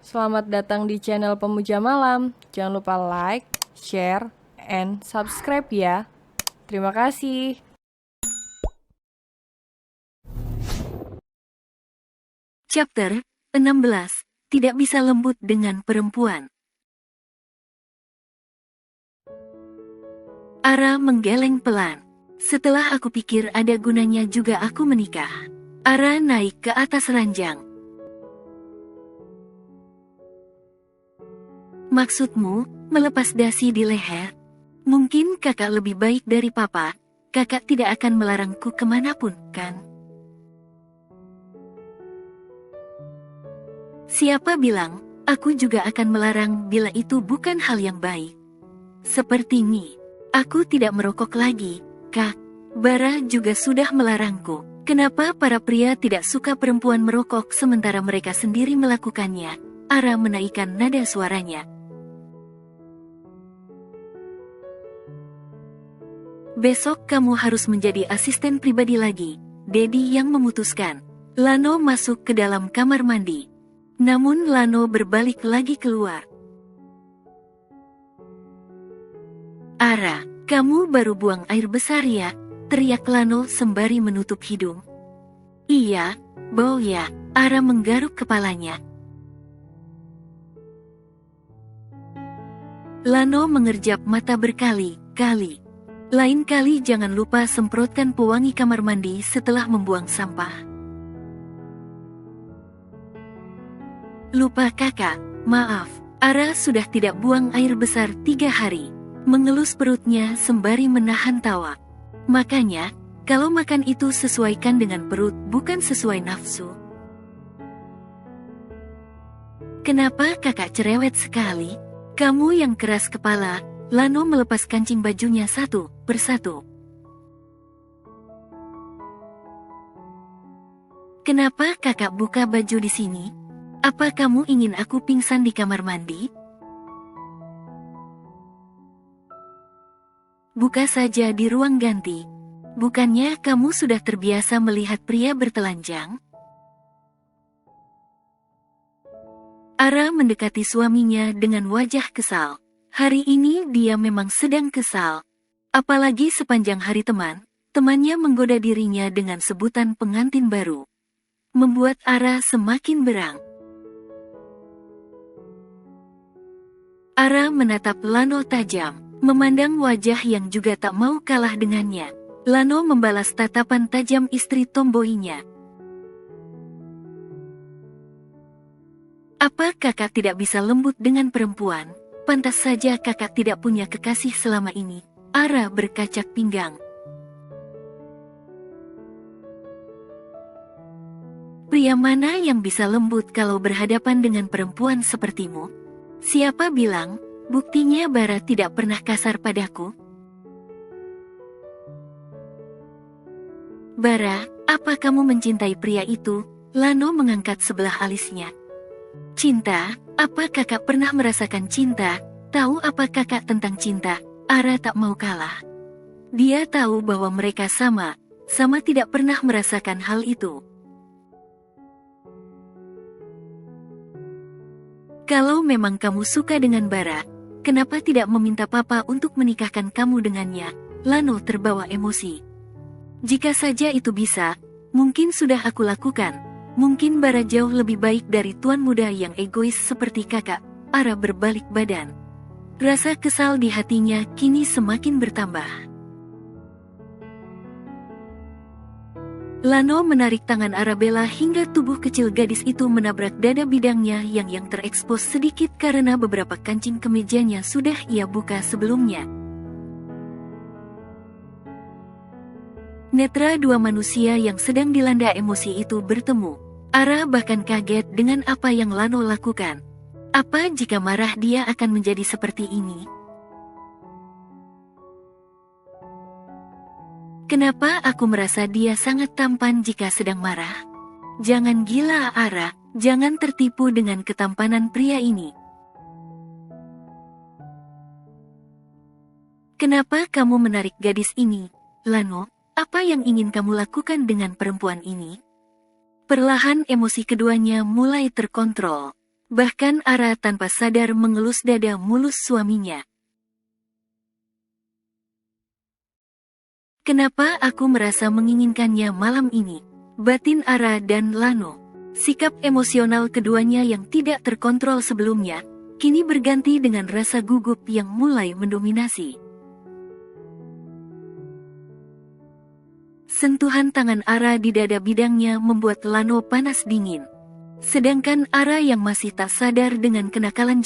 Selamat datang di channel Pemuja Malam. Jangan lupa like, share, and subscribe ya. Terima kasih. Chapter 16. Tidak bisa lembut dengan perempuan. Ara menggeleng pelan. Setelah aku pikir ada gunanya juga aku menikah. Ara naik ke atas ranjang. Maksudmu, melepas dasi di leher? Mungkin kakak lebih baik dari papa. Kakak tidak akan melarangku kemanapun, kan? Siapa bilang, aku juga akan melarang bila itu bukan hal yang baik. Seperti Mi, aku tidak merokok lagi, Kak. Bara juga sudah melarangku. Kenapa para pria tidak suka perempuan merokok sementara mereka sendiri melakukannya? Ara menaikkan nada suaranya. Besok kamu harus menjadi asisten pribadi lagi, Dedi yang memutuskan. Lano masuk ke dalam kamar mandi. Namun Lano berbalik lagi keluar. Ara, kamu baru buang air besar ya? Teriak Lano sembari menutup hidung. Iya, bau ya. Ara menggaruk kepalanya. Lano mengerjap mata berkali-kali. Lain kali jangan lupa semprotkan pewangi kamar mandi setelah membuang sampah. Lupa kakak, maaf. Ara sudah tidak buang air besar 3 hari. Mengelus perutnya sembari menahan tawa. Makanya, kalau makan itu sesuaikan dengan perut bukan sesuai nafsu. Kenapa kakak cerewet sekali? Kamu yang keras kepala. Lano melepas kancing bajunya satu persatu. Kenapa kakak buka baju di sini? Apa kamu ingin aku pingsan di kamar mandi? Buka saja di ruang ganti. Bukannya kamu sudah terbiasa melihat pria bertelanjang? Ara mendekati suaminya dengan wajah kesal. Hari ini dia memang sedang kesal. Apalagi sepanjang hari temannya menggoda dirinya dengan sebutan pengantin baru. Membuat Ara semakin berang. Ara menatap Lano tajam, memandang wajah yang juga tak mau kalah dengannya. Lano membalas tatapan tajam istri tomboinya. Apa kakak tidak bisa lembut dengan perempuan? Pantas saja kakak tidak punya kekasih selama ini. Ara berkacak pinggang. Pria mana yang bisa lembut kalau berhadapan dengan perempuan sepertimu? Siapa bilang, buktinya Bara tidak pernah kasar padaku? Bara, apa kamu mencintai pria itu? Lano mengangkat sebelah alisnya. Cinta, apa kakak pernah merasakan cinta? Tahu apa kakak tentang cinta? Ara tak mau kalah. Dia tahu bahwa mereka sama tidak pernah merasakan hal itu. Kalau memang kamu suka dengan Bara, kenapa tidak meminta papa untuk menikahkan kamu dengannya? Lano terbawa emosi. Jika saja itu bisa, mungkin sudah aku lakukan. Mungkin Bara jauh lebih baik dari tuan muda yang egois seperti kakak. Ara berbalik badan. Rasa kesal di hatinya kini semakin bertambah. Lano menarik tangan Arabella hingga tubuh kecil gadis itu menabrak dada bidangnya yang terekspos sedikit karena beberapa kancing kemejanya sudah ia buka sebelumnya. Netra dua manusia yang sedang dilanda emosi itu bertemu. Ara bahkan kaget dengan apa yang Lano lakukan. Apa jika marah dia akan menjadi seperti ini? Kenapa aku merasa dia sangat tampan jika sedang marah? Jangan gila Ara, jangan tertipu dengan ketampanan pria ini. Kenapa kamu menarik gadis ini, Lano? Apa yang ingin kamu lakukan dengan perempuan ini? Perlahan emosi keduanya mulai terkontrol. Bahkan Ara tanpa sadar mengelus dada mulus suaminya. Kenapa aku merasa menginginkannya malam ini? Batin Ara dan Lano. Sikap emosional keduanya yang tidak terkontrol sebelumnya, kini berganti dengan rasa gugup yang mulai mendominasi. Sentuhan tangan Ara di dada bidangnya membuat Lano panas dingin. Sedangkan Ara yang masih tak sadar dengan kenakalan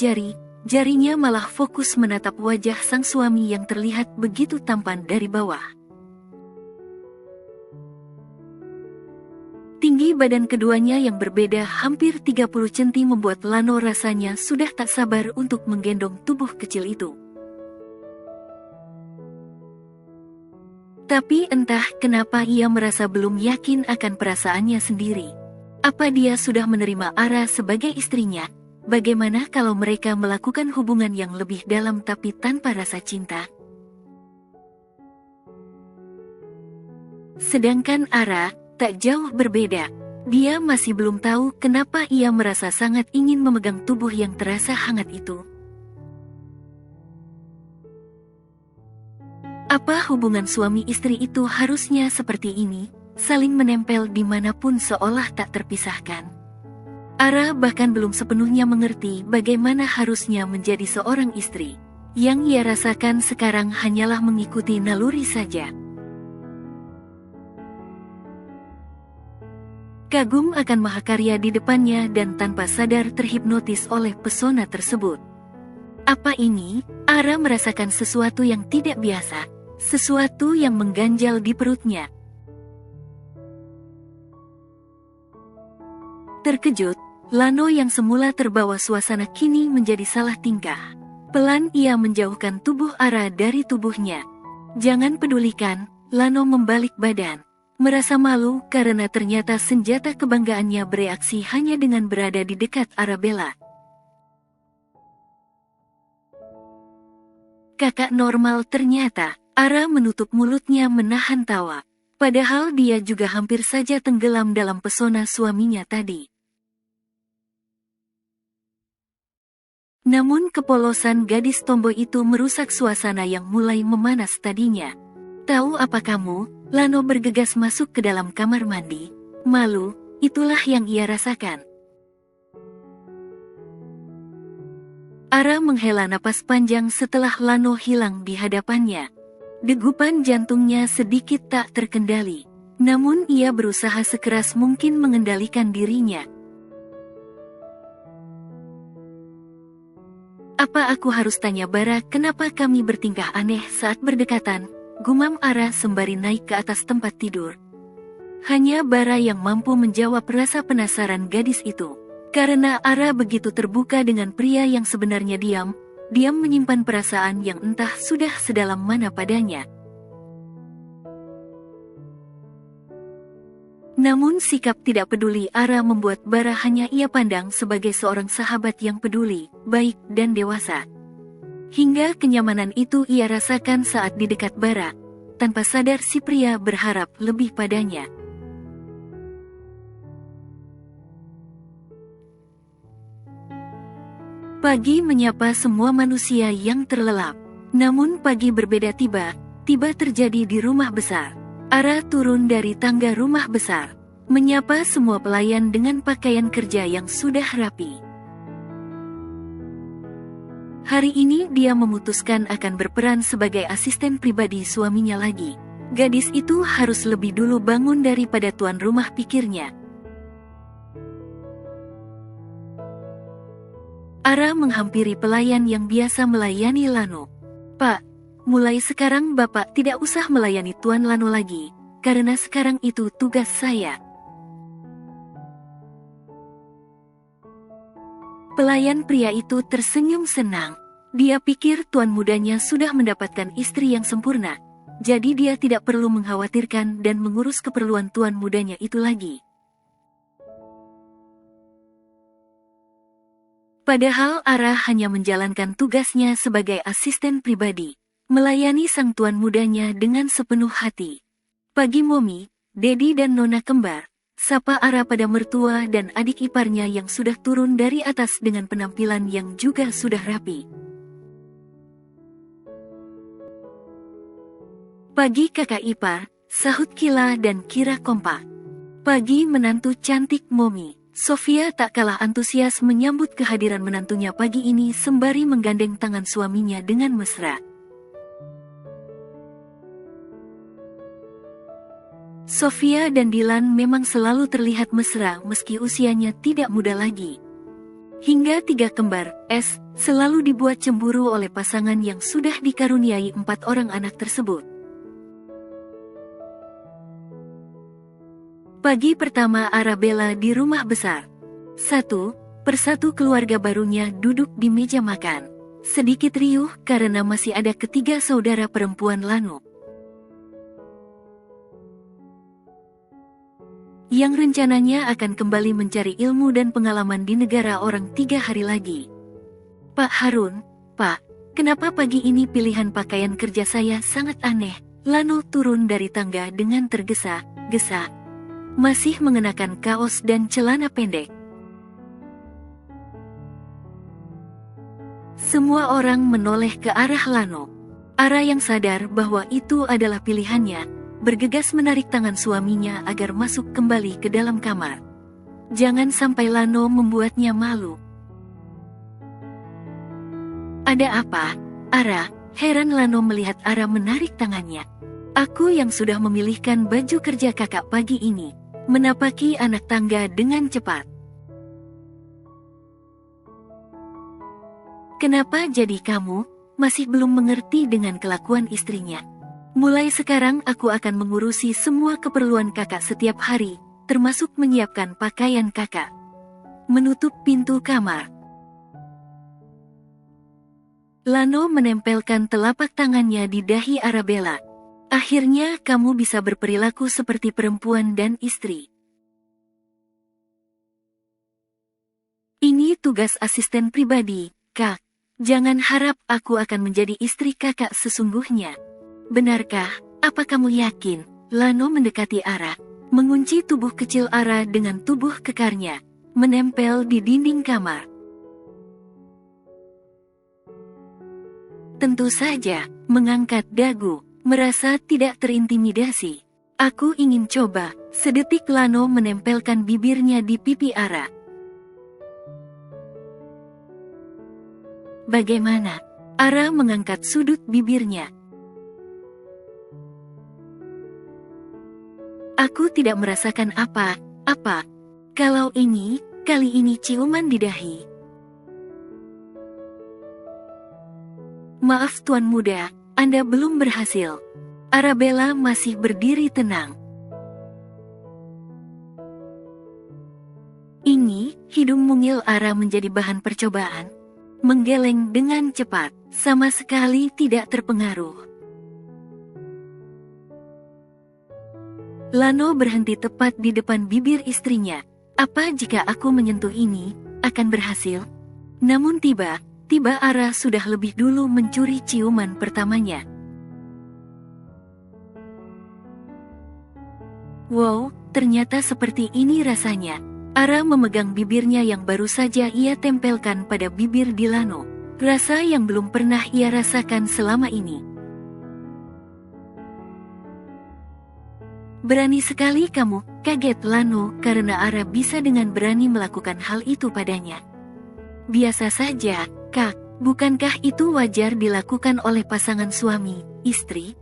jarinya malah fokus menatap wajah sang suami yang terlihat begitu tampan dari bawah. Tinggi badan keduanya yang berbeda hampir 30 cm membuat Lano rasanya sudah tak sabar untuk menggendong tubuh kecil itu. Tapi entah kenapa ia merasa belum yakin akan perasaannya sendiri. Apa dia sudah menerima Ara sebagai istrinya? Bagaimana kalau mereka melakukan hubungan yang lebih dalam tapi tanpa rasa cinta? Sedangkan Ara tak jauh berbeda. Dia masih belum tahu kenapa ia merasa sangat ingin memegang tubuh yang terasa hangat itu. Apa hubungan suami istri itu harusnya seperti ini, saling menempel dimanapun seolah tak terpisahkan? Ara bahkan belum sepenuhnya mengerti bagaimana harusnya menjadi seorang istri. Yang ia rasakan sekarang hanyalah mengikuti naluri saja. Kagum akan mahakarya di depannya dan tanpa sadar terhipnotis oleh pesona tersebut. Apa ini? Ara merasakan sesuatu yang tidak biasa, sesuatu yang mengganjal di perutnya. Terkejut, Lano yang semula terbawa suasana kini menjadi salah tingkah. Pelan ia menjauhkan tubuh Ara dari tubuhnya. Jangan pedulikan, Lano membalik badan. Merasa malu karena ternyata senjata kebanggaannya bereaksi hanya dengan berada di dekat Arabella. Kakak normal ternyata. Ara menutup mulutnya menahan tawa. Padahal dia juga hampir saja tenggelam dalam pesona suaminya tadi. Namun kepolosan gadis tomboy itu merusak suasana yang mulai memanas tadinya. Tahu apa kamu? Lano bergegas masuk ke dalam kamar mandi. Malu, itulah yang ia rasakan. Ara menghela napas panjang setelah Lano hilang di hadapannya. Degupan jantungnya sedikit tak terkendali. Namun ia berusaha sekeras mungkin mengendalikan dirinya. Apa aku harus tanya Bara kenapa kami bertingkah aneh saat berdekatan? Gumam Ara sembari naik ke atas tempat tidur. Hanya Bara yang mampu menjawab rasa penasaran gadis itu. Karena Ara begitu terbuka dengan pria yang sebenarnya diam menyimpan perasaan yang entah sudah sedalam mana padanya. Namun sikap tidak peduli Ara membuat Bara hanya ia pandang sebagai seorang sahabat yang peduli, baik, dan dewasa. Hingga kenyamanan itu ia rasakan saat di dekat Bara. Tanpa sadar si pria berharap lebih padanya. Pagi menyapa semua manusia yang terlelap. Namun pagi berbeda tiba terjadi di rumah besar. Ara turun dari tangga rumah besar. Menyapa semua pelayan dengan pakaian kerja yang sudah rapi. Hari ini dia memutuskan akan berperan sebagai asisten pribadi suaminya lagi. Gadis itu harus lebih dulu bangun daripada tuan rumah pikirnya. Ara menghampiri pelayan yang biasa melayani Lano. Pak, mulai sekarang Bapak tidak usah melayani Tuan Lano lagi, karena sekarang itu tugas saya. Pelayan pria itu tersenyum senang. Dia pikir tuan mudanya sudah mendapatkan istri yang sempurna, jadi dia tidak perlu mengkhawatirkan dan mengurus keperluan tuan mudanya itu lagi. Padahal Ara hanya menjalankan tugasnya sebagai asisten pribadi, melayani sang tuan mudanya dengan sepenuh hati. Pagi Momi, Dedi dan Nona kembar, Sapa Ara pada mertua dan adik iparnya yang sudah turun dari atas dengan penampilan yang juga sudah rapi. Pagi kakak ipar, sahut Kila dan Kira kompak. Pagi menantu cantik Momi. Sofia tak kalah antusias menyambut kehadiran menantunya pagi ini sembari menggandeng tangan suaminya dengan mesra. Sofia dan Dilan memang selalu terlihat mesra meski usianya tidak muda lagi. Hingga tiga kembar, selalu dibuat cemburu oleh pasangan yang sudah dikaruniai 4 orang anak tersebut. Pagi pertama Arabella di rumah besar. Satu persatu keluarga barunya duduk di meja makan. Sedikit riuh karena masih ada ketiga saudara perempuan Lano, yang rencananya akan kembali mencari ilmu dan pengalaman di negara orang 3 hari lagi. Pak Harun, Pak, kenapa pagi ini pilihan pakaian kerja saya sangat aneh? Lano turun dari tangga dengan tergesa-gesa. Masih mengenakan kaos dan celana pendek. Semua orang menoleh ke arah Lano. Ara yang sadar bahwa itu adalah pilihannya, bergegas menarik tangan suaminya agar masuk kembali ke dalam kamar. Jangan sampai Lano membuatnya malu. Ada apa, Ara? Heran Lano melihat Ara menarik tangannya. Aku yang sudah memilihkan baju kerja kakak pagi ini. Menapaki anak tangga dengan cepat. Kenapa jadi kamu masih belum mengerti dengan kelakuan istrinya? Mulai sekarang aku akan mengurusi semua keperluan kakak setiap hari, termasuk menyiapkan pakaian kakak. Menutup pintu kamar. Lano menempelkan telapak tangannya di dahi Arabella. Akhirnya kamu bisa berperilaku seperti perempuan dan istri. Ini tugas asisten pribadi, Kak. Jangan harap aku akan menjadi istri kakak sesungguhnya. Benarkah? Apa kamu yakin? Lano mendekati Ara, mengunci tubuh kecil Ara dengan tubuh kekarnya, menempel di dinding kamar. Tentu saja, mengangkat dagu. Merasa tidak terintimidasi. Aku ingin coba. Sedetik Lano menempelkan bibirnya di pipi Ara. Bagaimana? Ara mengangkat sudut bibirnya. Aku tidak merasakan apa-apa. Kalau kali ini ciuman di dahi. Maaf Tuan Muda, Anda belum berhasil. Arabella masih berdiri tenang. Ini, hidung mungil Ara menjadi bahan percobaan. Menggeleng dengan cepat, sama sekali tidak terpengaruh. Lano berhenti tepat di depan bibir istrinya. Apa jika aku menyentuh ini, akan berhasil? Namun tiba Ara sudah lebih dulu mencuri ciuman pertamanya. Wow, ternyata seperti ini rasanya. Ara memegang bibirnya yang baru saja ia tempelkan pada bibir di Lano. Rasa yang belum pernah ia rasakan selama ini. Berani sekali kamu, kaget Lano karena Ara bisa dengan berani melakukan hal itu padanya. Biasa saja, Kak, bukankah itu wajar dilakukan oleh pasangan suami, istri?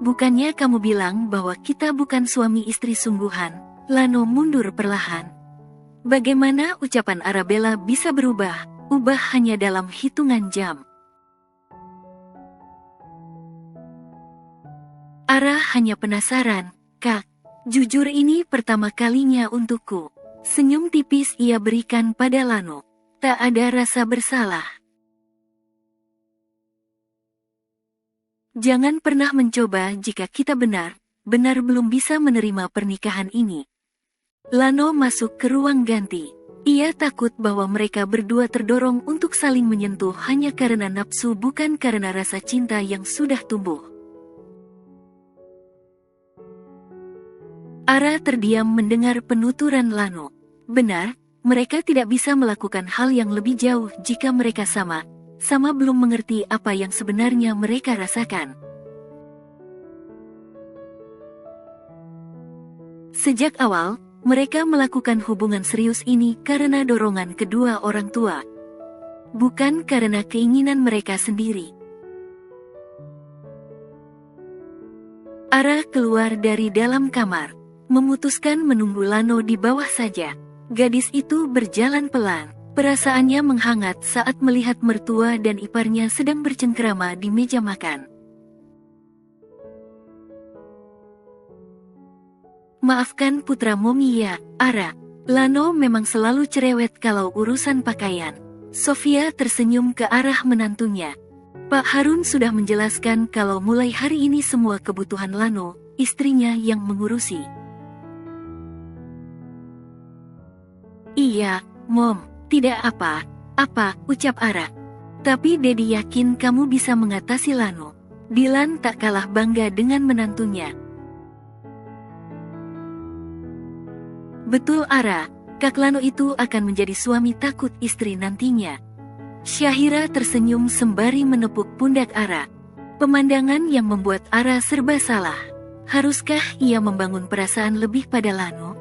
Bukannya kamu bilang bahwa kita bukan suami istri sungguhan? Lano mundur perlahan. Bagaimana ucapan Arabella bisa berubah hanya dalam hitungan jam? Ara hanya penasaran, Kak, jujur ini pertama kalinya untukku. Senyum tipis ia berikan pada Lano. Tak ada rasa bersalah. Jangan pernah mencoba jika kita benar belum bisa menerima pernikahan ini. Lano masuk ke ruang ganti. Ia takut bahwa mereka berdua terdorong untuk saling menyentuh hanya karena nafsu bukan karena rasa cinta yang sudah tumbuh. Ara terdiam mendengar penuturan Lano. Benar, mereka tidak bisa melakukan hal yang lebih jauh jika mereka sama belum mengerti apa yang sebenarnya mereka rasakan. Sejak awal, mereka melakukan hubungan serius ini karena dorongan kedua orang tua, bukan karena keinginan mereka sendiri. Ara keluar dari dalam kamar, memutuskan menunggu Lano di bawah saja. Gadis itu berjalan pelan. Perasaannya menghangat saat melihat mertua dan iparnya sedang bercengkerama di meja makan. Maafkan putra Momi ya, Ara. Lano memang selalu cerewet kalau urusan pakaian. Sofia tersenyum ke arah menantunya. Pak Harun sudah menjelaskan kalau mulai hari ini semua kebutuhan Lano, istrinya yang mengurusi. Iya, Mom. Tidak apa-apa, ucap Ara. Tapi Dedi yakin kamu bisa mengatasi Lano. Dilan tak kalah bangga dengan menantunya. Betul Ara, Kak Lano itu akan menjadi suami takut istri nantinya. Syahira tersenyum sembari menepuk pundak Ara. Pemandangan yang membuat Ara serba salah. Haruskah ia membangun perasaan lebih pada Lano?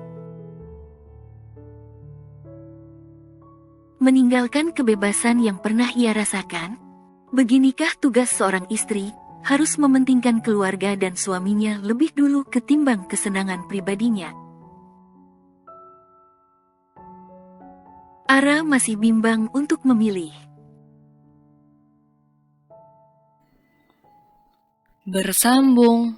Meninggalkan kebebasan yang pernah ia rasakan? Beginikah tugas seorang istri, harus mementingkan keluarga dan suaminya lebih dulu ketimbang kesenangan pribadinya? Ara masih bimbang untuk memilih. Bersambung.